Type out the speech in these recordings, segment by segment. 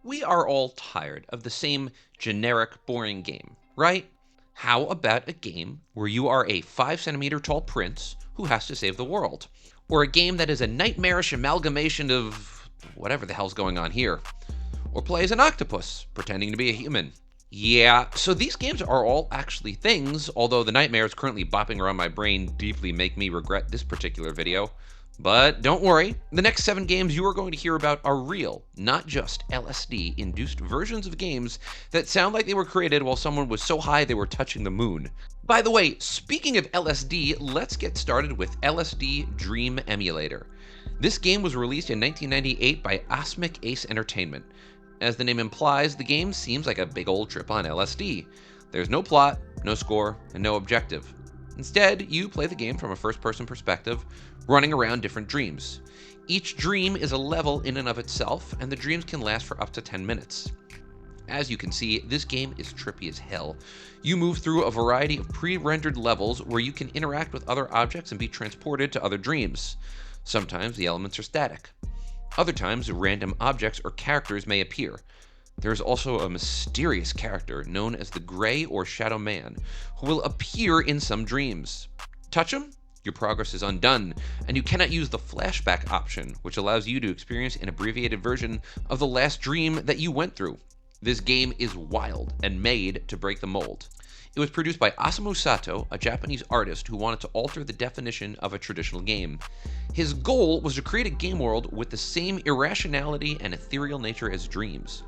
We are all tired of the same generic, boring game, right? How about a game where you are a 5 centimeter tall prince who has to save the world? Or a game that is a nightmarish amalgamation of whatever the hell's going on here? Or play as an octopus, pretending to be a human? Yeah, so these games are all actually things, although the nightmares currently bopping around my brain deeply make me regret this particular video. But don't worry, the next 7 games you are going to hear about are real, not just LSD-induced versions of games that sound like they were created while someone was so high they were touching the moon. By the way, speaking of LSD, let's get started with LSD Dream Emulator. This game was released in 1998 by Osmic Ace Entertainment. As the name implies, the game seems like a big old trip on LSD. There's no plot, no score, and no objective. Instead, you play the game from a first-person perspective, running around different dreams. Each dream is a level in and of itself, and the dreams can last for up to 10 minutes. As you can see, this game is trippy as hell. You move through a variety of pre-rendered levels where you can interact with other objects and be transported to other dreams. Sometimes the elements are static. Other times, random objects or characters may appear. There is also a mysterious character known as the Gray or Shadow Man, who will appear in some dreams. Touch him, your progress is undone, and you cannot use the flashback option, which allows you to experience an abbreviated version of the last dream that you went through. This game is wild and made to break the mold. It was produced by Osamu Sato, a Japanese artist who wanted to alter the definition of a traditional game. His goal was to create a game world with the same irrationality and ethereal nature as dreams.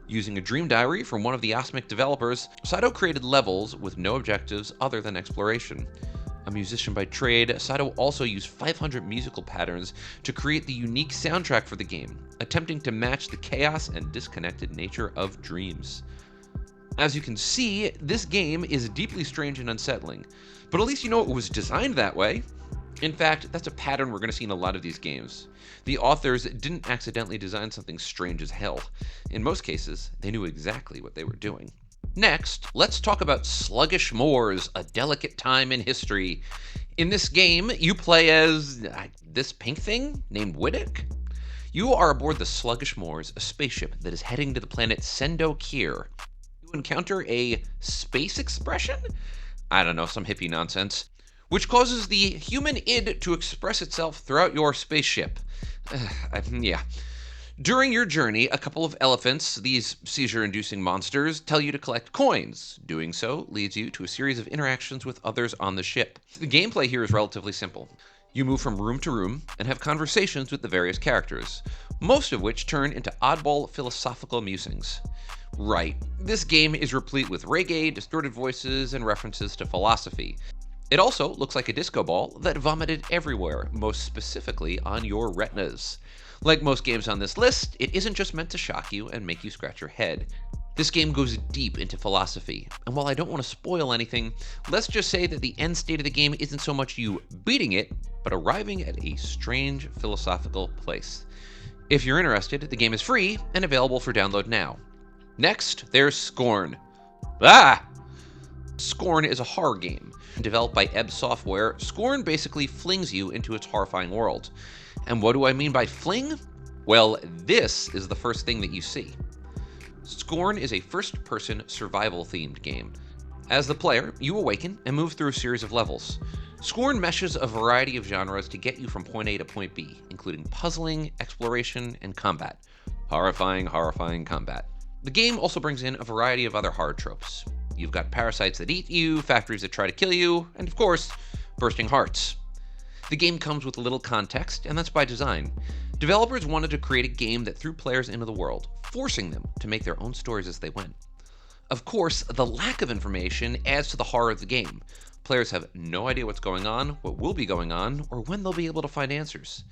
Using a dream diary from one of the Osmic developers, Sato created levels with no objectives other than exploration. A musician by trade, Sato also used 500 musical patterns to create the unique soundtrack for the game, attempting to match the chaos and disconnected nature of dreams. As you can see, this game is deeply strange and unsettling, but at least you know it was designed that way. In fact, that's a pattern we're going to see in a lot of these games. The authors didn't accidentally design something strange as hell. In most cases, they knew exactly what they were doing. Next, let's talk about Sluggish Morrs, a delicate time in history. In this game, you play as this pink thing named Widdick. You are aboard the Sluggish Morrs, a spaceship that is heading to the planet Sendo Kier. You encounter a space expression? I don't know, some hippie nonsense, which causes the human id to express itself throughout your spaceship. Yeah. During your journey, a couple of elephants, these seizure-inducing monsters, tell you to collect coins. Doing so leads you to a series of interactions with others on the ship. The gameplay here is relatively simple. You move from room to room and have conversations with the various characters, most of which turn into oddball philosophical musings. Right, this game is replete with reggae, distorted voices, and references to philosophy. It also looks like a disco ball that vomited everywhere, most specifically on your retinas. Like most games on this list, it isn't just meant to shock you and make you scratch your head. This game goes deep into philosophy, and while I don't want to spoil anything, let's just say that the end state of the game isn't so much you beating it, but arriving at a strange philosophical place. If you're interested, the game is free and available for download now. Next, there's Scorn. Scorn is a horror game. Developed by Ebb Software, Scorn basically flings you into its horrifying world. And what do I mean by fling? Well, this is the first thing that you see. Scorn is a first-person survival-themed game. As the player, you awaken and move through a series of levels. Scorn meshes a variety of genres to get you from point A to point B, including puzzling, exploration, and combat. Horrifying, horrifying combat. The game also brings in a variety of other horror tropes. You've got parasites that eat you, factories that try to kill you, and of course, bursting hearts. The game comes with a little context, and that's by design. Developers wanted to create a game that threw players into the world, forcing them to make their own stories as they went. Of course, the lack of information adds to the horror of the game. Players have no idea what's going on, what will be going on, or when they'll be able to find answers.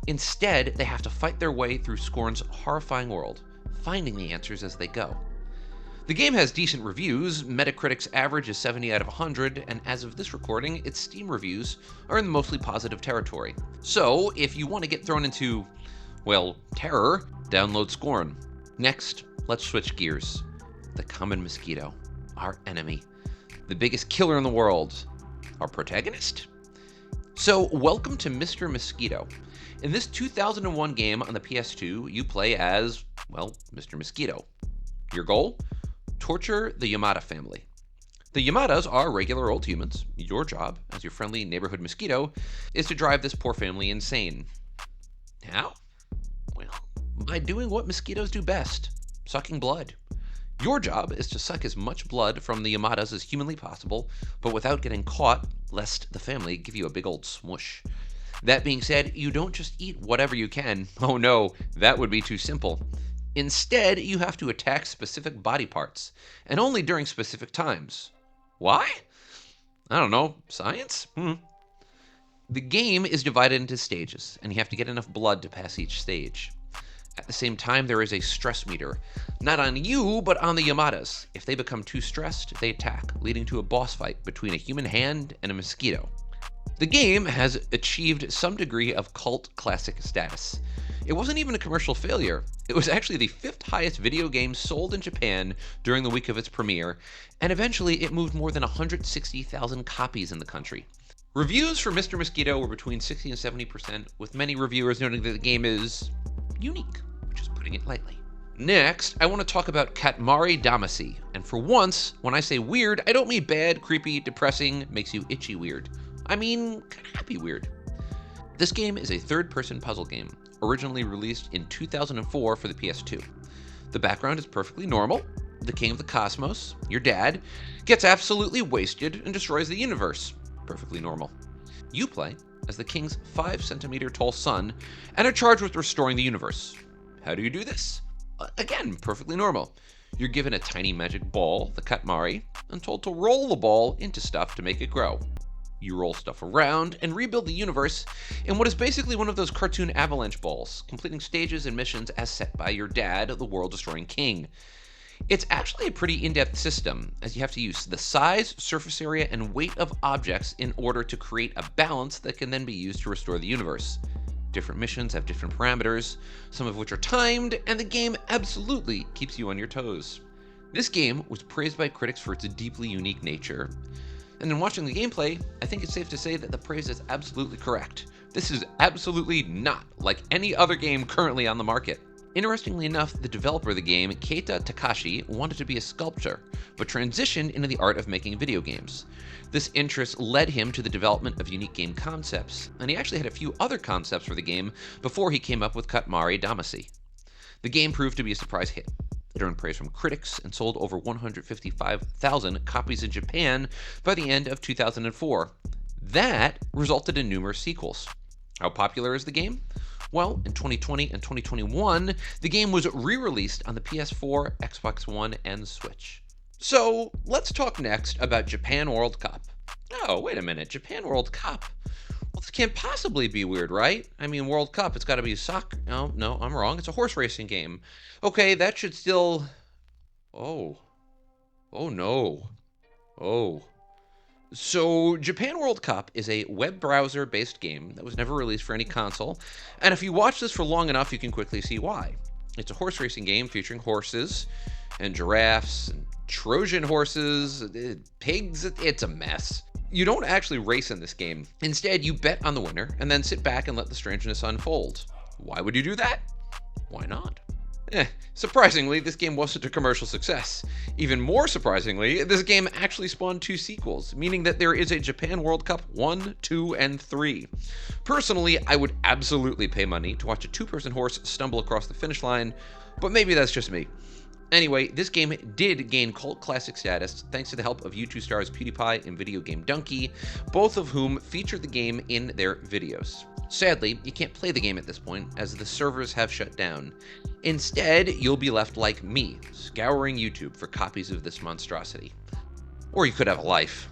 Instead, they have to fight their way through Scorn's horrifying world, finding the answers as they go. The game has decent reviews. Metacritic's average is 70 out of 100, and as of this recording, its Steam reviews are in the mostly positive territory. So, if you want to get thrown into, well, terror, download Scorn. Next, let's switch gears. The common mosquito, our enemy, the biggest killer in the world, our protagonist. So, welcome to Mr. Mosquito. In this 2001 game on the PS2, you play as Well, Mr. Mosquito. Your goal? Torture the Yamada family. The Yamadas are regular old humans. Your job, as your friendly neighborhood mosquito, is to drive this poor family insane. How? Well, by doing what mosquitoes do best, sucking blood. Your job is to suck as much blood from the Yamadas as humanly possible, but without getting caught, lest the family give you a big old smush. That being said, you don't just eat whatever you can. Oh no, that would be too simple. Instead, you have to attack specific body parts, and only during specific times. Why? I don't know. Science? The game is divided into stages, and you have to get enough blood to pass each stage. At the same time, there is a stress meter. Not on you, but on the Yamadas. If they become too stressed, they attack, leading to a boss fight between a human hand and a mosquito. The game has achieved some degree of cult classic status. It wasn't even a commercial failure. It was actually the 5th highest video game sold in Japan during the week of its premiere, and eventually it moved more than 160,000 copies in the country. Reviews for Mr. Mosquito were between 60 and 70%, with many reviewers noting that the game is unique, which is putting it lightly. Next, I want to talk about Katamari Damacy, and for once, when I say weird, I don't mean bad, creepy, depressing, makes you itchy weird. I mean kind of happy weird. This game is a third-person puzzle game, originally released in 2004 for the PS2. The background is perfectly normal. The king of the cosmos, your dad, gets absolutely wasted and destroys the universe. Perfectly normal. You play as the king's 5-centimeter tall son and are charged with restoring the universe. How do you do this? Again, perfectly normal. You're given a tiny magic ball, the Katamari, and told to roll the ball into stuff to make it grow. You roll stuff around and rebuild the universe in what is basically one of those cartoon avalanche balls, completing stages and missions as set by your dad, the world-destroying king. It's actually a pretty in-depth system, as you have to use the size, surface area, and weight of objects in order to create a balance that can then be used to restore the universe. Different missions have different parameters, some of which are timed, and the game absolutely keeps you on your toes. This game was praised by critics for its deeply unique nature, and in watching the gameplay, I think it's safe to say that the praise is absolutely correct. This is absolutely not like any other game currently on the market. Interestingly enough, the developer of the game, Keita Takashi, wanted to be a sculptor, but transitioned into the art of making video games. This interest led him to the development of unique game concepts, and he actually had a few other concepts for the game before he came up with Katamari Damacy. The game proved to be a surprise hit. It earned praise from critics and sold over 155,000 copies in Japan by the end of 2004. That resulted in numerous sequels. How popular is the game? Well, in 2020 and 2021, the game was re-released on the PS4, Xbox One, and Switch. So, let's talk next about Japan World Cup. Oh, wait a minute, Japan World Cup? Well, this can't possibly be weird, right? I mean, World Cup, it's got to be soccer. No, I'm wrong. It's a horse racing game. Okay, that should still... Oh no. So, Japan World Cup is a web browser-based game that was never released for any console, and if you watch this for long enough, you can quickly see why. It's a horse racing game featuring horses, and giraffes, and Trojan horses, pigs, it's a mess. You don't actually race in this game. Instead, you bet on the winner, and then sit back and let the strangeness unfold. Why would you do that? Why not? Surprisingly, this game wasn't a commercial success. Even more surprisingly, this game actually spawned 2 sequels, meaning that there is a Japan World Cup 1, 2, and 3. Personally, I would absolutely pay money to watch a 2-person horse stumble across the finish line, but maybe that's just me. Anyway, this game did gain cult classic status thanks to the help of YouTube stars PewDiePie and Video Game Donkey, both of whom featured the game in their videos. Sadly, you can't play the game at this point, as the servers have shut down. Instead, you'll be left like me, scouring YouTube for copies of this monstrosity. Or you could have a life.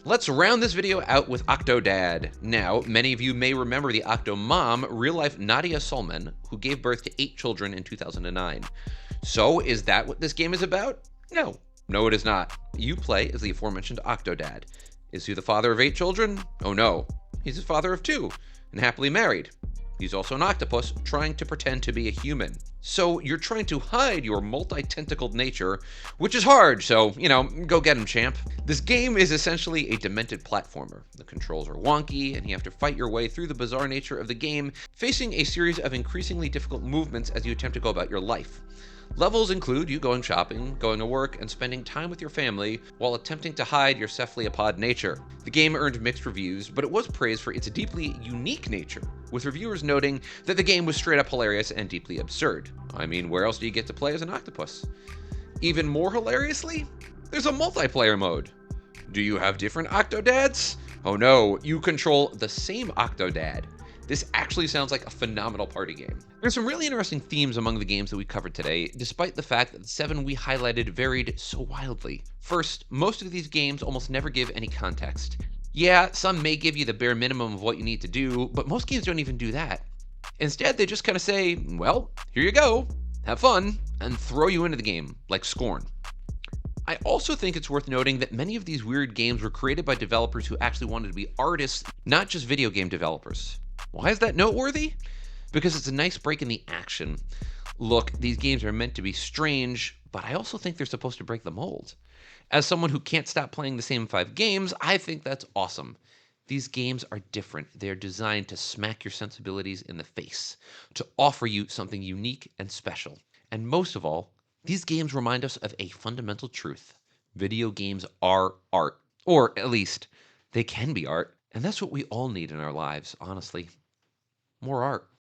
Let's round this video out with Octo Dad. Now, many of you may remember the Octo Mom, real-life Nadia Solman, who gave birth to 8 children in 2009. So, is that what this game is about? No, it is not. You play as the aforementioned Octo Dad. Is he the father of 8 children? Oh no, he's the father of 2, and happily married. He's also an octopus trying to pretend to be a human. So you're trying to hide your multi-tentacled nature, which is hard, so, go get him, champ. This game is essentially a demented platformer. The controls are wonky, and you have to fight your way through the bizarre nature of the game, facing a series of increasingly difficult movements as you attempt to go about your life. Levels include you going shopping, going to work, and spending time with your family while attempting to hide your cephalopod nature. The game earned mixed reviews, but it was praised for its deeply unique nature, with reviewers noting that the game was straight up hilarious and deeply absurd. I mean, where else do you get to play as an octopus? Even more hilariously, there's a multiplayer mode. Do you have different Octo Dads? Oh no, you control the same Octo Dad. This actually sounds like a phenomenal party game. There's some really interesting themes among the games that we covered today, despite the fact that the 7 we highlighted varied so wildly. First, most of these games almost never give any context. Yeah, some may give you the bare minimum of what you need to do, but most games don't even do that. Instead, they just kind of say, well, here you go, have fun, and throw you into the game, like Scorn. I also think it's worth noting that many of these weird games were created by developers who actually wanted to be artists, not just video game developers. Why is that noteworthy? Because it's a nice break in the action. Look, these games are meant to be strange, but I also think they're supposed to break the mold. As someone who can't stop playing the same 5 games, I think that's awesome. These games are different. They're designed to smack your sensibilities in the face, to offer you something unique and special. And most of all, these games remind us of a fundamental truth. Video games are art. Or at least, they can be art. And that's what we all need in our lives, honestly. More art.